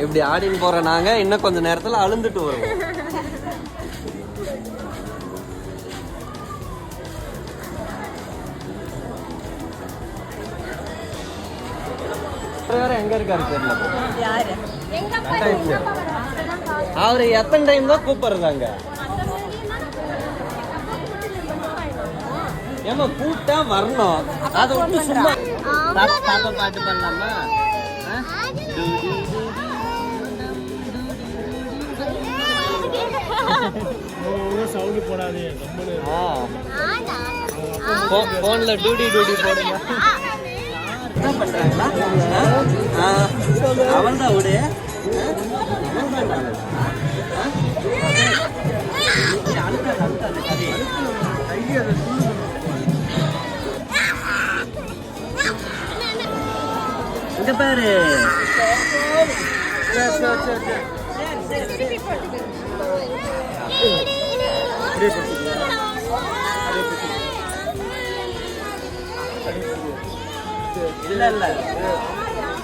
இப்படி ஆடின்னு போற நாங்க இன்னும் கொஞ்ச நேரத்துல அழுந்துட்டு வருவோம். எங்க இருக்காரு தெரியல. அவரு எத்தனை டைம் தான் கூப்பிடுறாங்க? ஏமா கூப்பிட்டா வரணும். அதை விட்டு சும்மா பாப்பா பாட்டு பண்ணலாமா? போன்ல டூடி டூடி போடுங்க. என்ன பண்றாங்களா? அவன் தான் விடு. இங்க பாரு. இல்ல இல்ல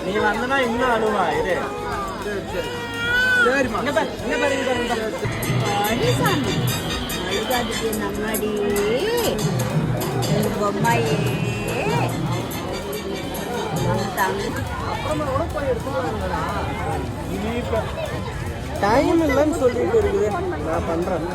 நீ வந்தனா இன்னும் அழுவா. இரு டைம் இல்லைன்னு சொல்லிட்டு இருக்குது. நான் பண்றேன்.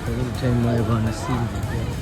Every time I want to see